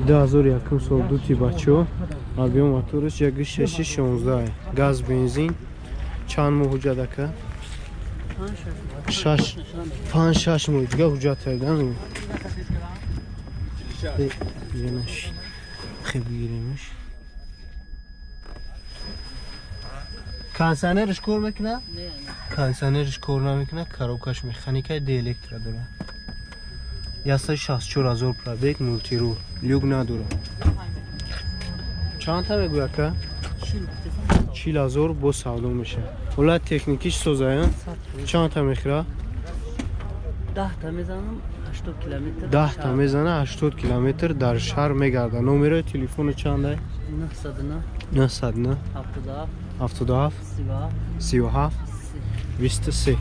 2001 сол дути бачо объем моториш 1.616 газ бензин чанд моҳ ҳуҷҷат ака 5-6 моҳ дига ҳуҷҷат кардан хеле гиремиш кондиционериш кор мекунад кондиционериш кор намекунад коробкаш механикаи диэлектро дорад 164 000 пробег мультирул люк надорад чанд та мегӯй ака 40 000 бо савдо меша ҳолат техникиш созая чанд та мехӯрад 10 та мезанам 80 км 10 та мезана 80 км дар шаҳр мегарда номерои телефону чандае 909 77 37 23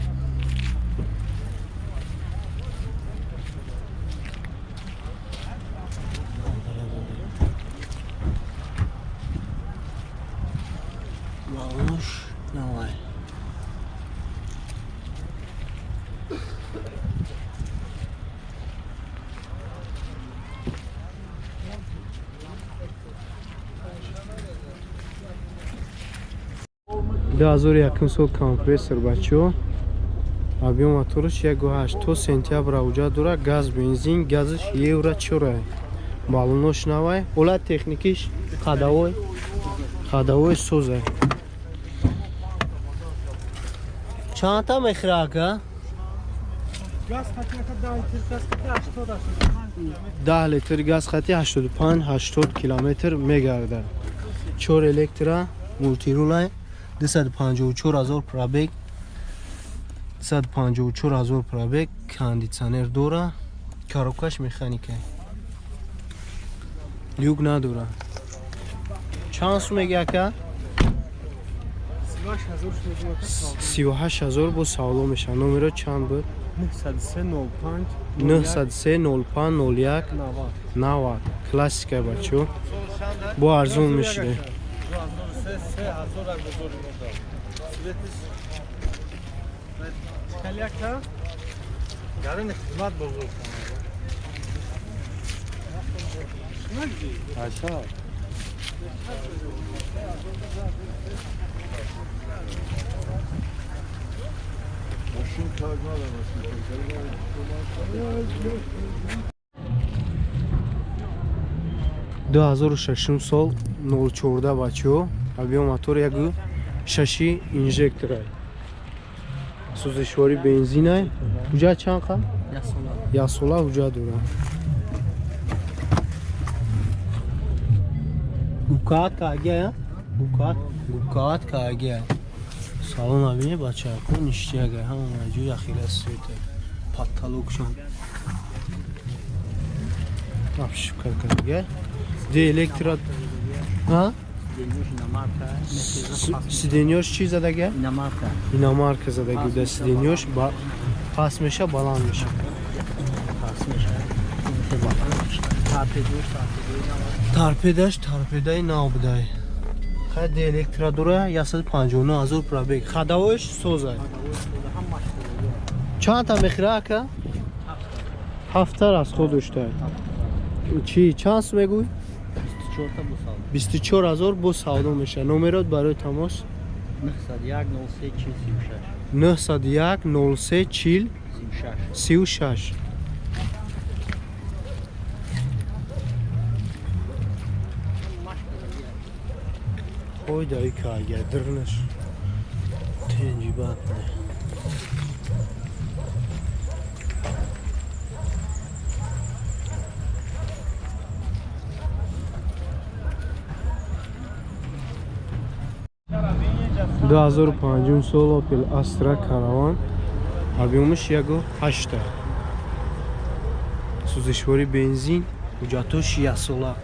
Малыш, давай. Дазори якум сол компрессор бачо объем моториш 1.8 то сентябр ҳуҷҷат дорад газ бензин газиш евро 4 маълумот шунавай ҳолат техникиш қадавой соза чанд та мехӯрад ака 10 литр газ хати 85-80 км мегардад 4 электро мультирулай 254 000 пробег 254 000 пробег кондиционер дора коробкаш механика люк надора чанд сум меги ака 38 000 бо савдо меша номеро чанд буд 903 05 01 90 классика бачо бо арзон мешиде دو هزار و ششم سال 014 بچه объем мотор 1.6 инжектор сӯзишвори бензин ҳуҷҷат чанд қа 1 сола ҳуҷҷат дорад гукаат каагия салон абине бача кун ништиага ҳама маҷӯи ахира суйта паталокшон абшукар каагия де электро ҳа сиденёш чӣ задага иномарка задага буда сиденёш паст меша баланд меша торпедаи нав будай хади электро дора 159 000 пробег хадавоиш соза чанд та мехӯрад ака 7 та расход дошта чи чанд сум мегӯй 24 000 бо савдо меша номерот барои тамос 901 03 40 36 ой дай кага дырнаш тенҷибат не до 2005 сол Opel Astra Caravan объемиш 1.8 сӯзишвори бензин ҳуҷҷатош 1 сола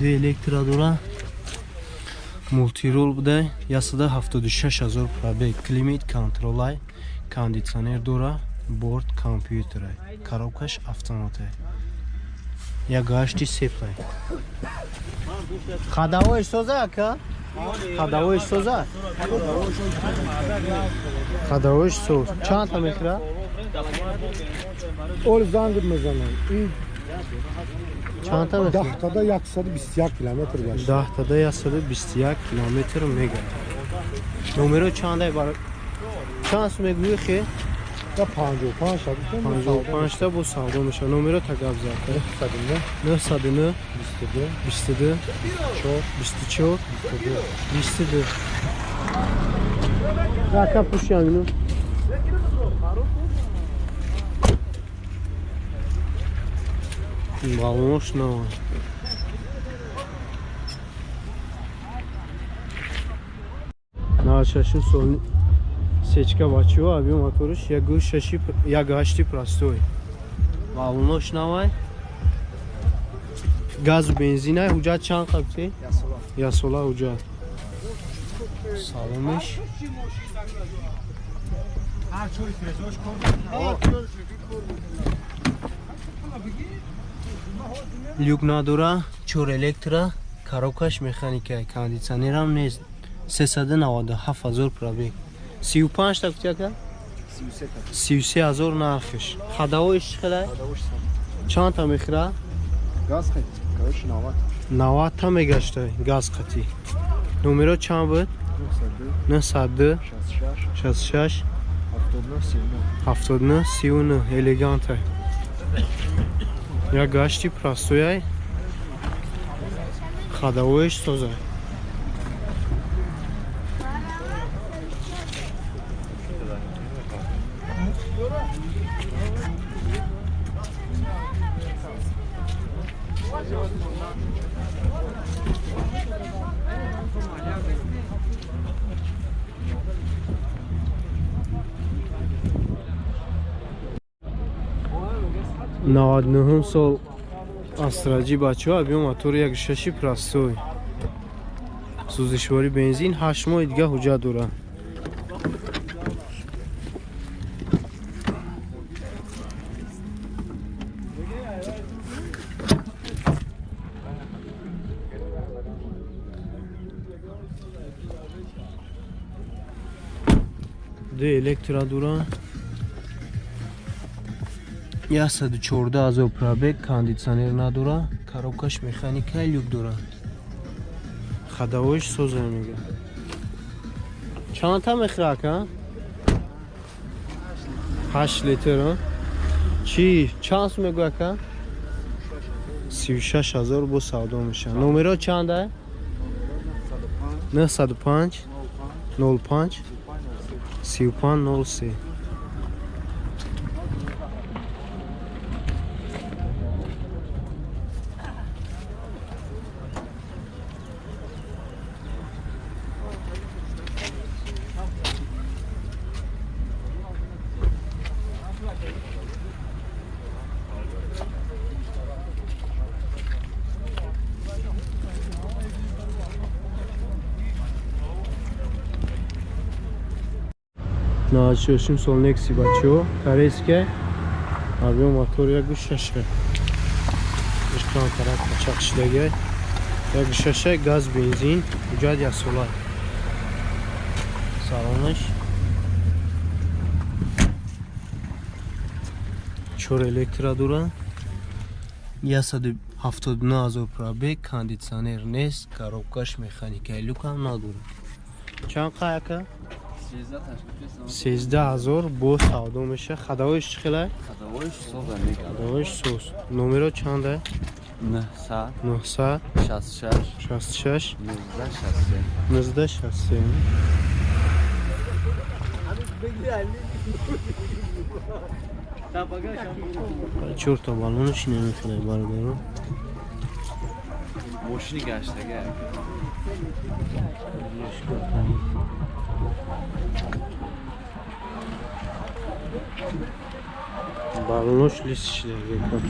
де электро дора мультирул буда 176 000 пробег климат контролай кондиционер дора борт компьютер коробкаш автомат یا گاشتی سپای خداویش سوزه که خداویش سوزه خداویش سوز چند تا میخوره اول زنگ میزنم این چند تا میخوره 10 تا دا 121 کیلومتر باشه 10 تا ده 121 کیلومتر میگه نمره چنده برای چند میگویی که یا 55 تا 55 تا با سودا میشه نمره تا گپ زد 909 22 24 22 زاکا پوشیانو Балош на. На шашу сол сечка бачо аби моторш ягу шаши ягашти простой. Балош навай. Газ бензина уҷат чанд қабти? Ясола уҷат. Саломиш. Люк надора, чор электро, коробкаш механика, кондиционерам нест. 397,000 пробег. 35 та кутяка? 33,000 нархиш. Хадавоиш чиқадар? Чанд та мехира? газ хай короче 90 та мегашта газ қати. Номеро чанд буд? 902 66 79 39 элеганта. Я гашти простояй. Ходовоиш созай. نهم سال استراجی بچه ها بیام موتور یک ششی پرستوی سوزشواری بنزین 8 ماه دیگه حجت داره ده الکترا داره 114,000 пробег, кондиционер надора, коробкаш механика и люк дора. Ходовоиш соза мега. Чанд та мехира ка? 8 литр. Чи чанд мега ка? 36,000 бо савдо меша. Номеро чанд е? 905 05 3503. Наачошим сол некси бачо корейская авиамотор як шаша ишкан тарак чақшидага як шаша газ бензин уҷат ясола салонаш 4 электро дура 179,000 пробег кондиционер нест коробкаш механика люкам надура чанд қаяка 13,000 бо савдо меша. Ходовоиш чӣ хелай? Ходовоиш соз. Номеро чанд е? 900 66 1963. Чёрта балонаш немехелай бародаро. Мошини гаштага. Балонош листишидага.